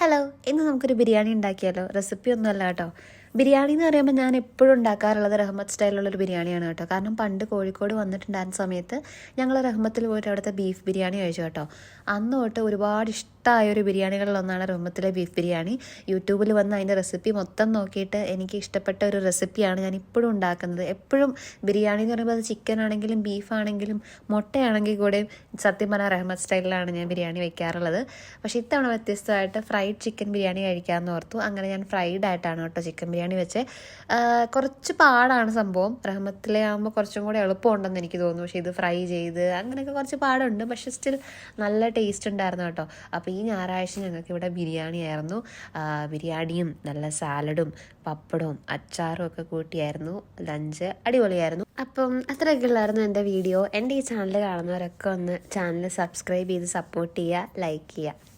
Hello, ഇന്ന് നമുക്കൊരു ബിരിയാണി ഉണ്ടാക്കിയാലോ? റെസിപ്പി ഒന്നുമല്ല കേട്ടോ. ബിരിയാണി എന്ന് പറയുമ്പോൾ ഞാൻ എപ്പോഴും ഉണ്ടാക്കാറുള്ളത് റഹ്മത്ത് സ്റ്റൈലുള്ളൊരു ബിരിയാണിയാണ് കേട്ടോ. കാരണം പണ്ട് കോഴിക്കോട് വന്നിട്ടുണ്ടായിരുന്ന സമയത്ത് ഞങ്ങൾ റഹ്മത്തിൽ പോയിട്ട് അവിടുത്തെ ബീഫ് ബിരിയാണി കഴിച്ചു കേട്ടോ. അന്ന് തൊട്ട് ഒരുപാട് ഇഷ്ടമായ ഒരു ബിരിയാണികളിലൊന്നാണ് റഹ്മത്തിലെ ബീഫ് ബിരിയാണി. യൂട്യൂബിൽ വന്ന് അതിൻ്റെ റെസിപ്പി മൊത്തം നോക്കിയിട്ട് എനിക്ക് ഇഷ്ടപ്പെട്ട ഒരു റെസിപ്പിയാണ് ഞാൻ ഇപ്പോഴും ഉണ്ടാക്കുന്നത്. എപ്പോഴും ബിരിയാണി എന്ന് പറയുമ്പോൾ അത് ചിക്കൻ ആണെങ്കിലും ബീഫാണെങ്കിലും മുട്ടയാണെങ്കിൽ കൂടെ സത്യം പറഞ്ഞാൽ റഹ്മത്ത് സ്റ്റൈലിലാണ് ഞാൻ ബിരിയാണി വെക്കാറുള്ളത്. പക്ഷേ ഇത്തവണ വ്യത്യസ്തമായിട്ട് ഫ്രൈഡ് ചിക്കൻ ബിരിയാണി കഴിക്കാമെന്ന് ഓർത്തു. അങ്ങനെ ഞാൻ ഫ്രൈഡ് ആയിട്ടാണ് കേട്ടോ ചിക്കൻ ബിരിയാണി വെച്ച്. കുറച്ച് പാടാണ് സംഭവം. റഹ്മത്തിലെ ആകുമ്പോൾ കുറച്ചും കൂടെ എളുപ്പമുണ്ടെന്ന് എനിക്ക് തോന്നുന്നു. പക്ഷേ ഇത് ഫ്രൈ ചെയ്ത് അങ്ങനെയൊക്കെ കുറച്ച് പാടുണ്ട്. പക്ഷേ സ്റ്റിൽ നല്ല ടേസ്റ്റ് ഉണ്ടായിരുന്നു കേട്ടോ. അപ്പോൾ ഈ ഞായറാഴ്ച ഞങ്ങൾക്ക് ഇവിടെ ബിരിയാണി ആയിരുന്നു. ബിരിയാണിയും നല്ല സാലഡും പപ്പടവും അച്ചാറും ഒക്കെ കൂട്ടിയായിരുന്നു ലഞ്ച്. അടിപൊളിയായിരുന്നു. അപ്പം അത്രയൊക്കെ ഉള്ളായിരുന്നു എൻ്റെ വീഡിയോ. എൻ്റെ ഈ ചാനൽ കാണുന്നവരൊക്കെ ഒന്ന് ചാനൽ സബ്സ്ക്രൈബ് ചെയ്ത് സപ്പോർട്ട് ചെയ്യുക, ലൈക്ക് ചെയ്യുക.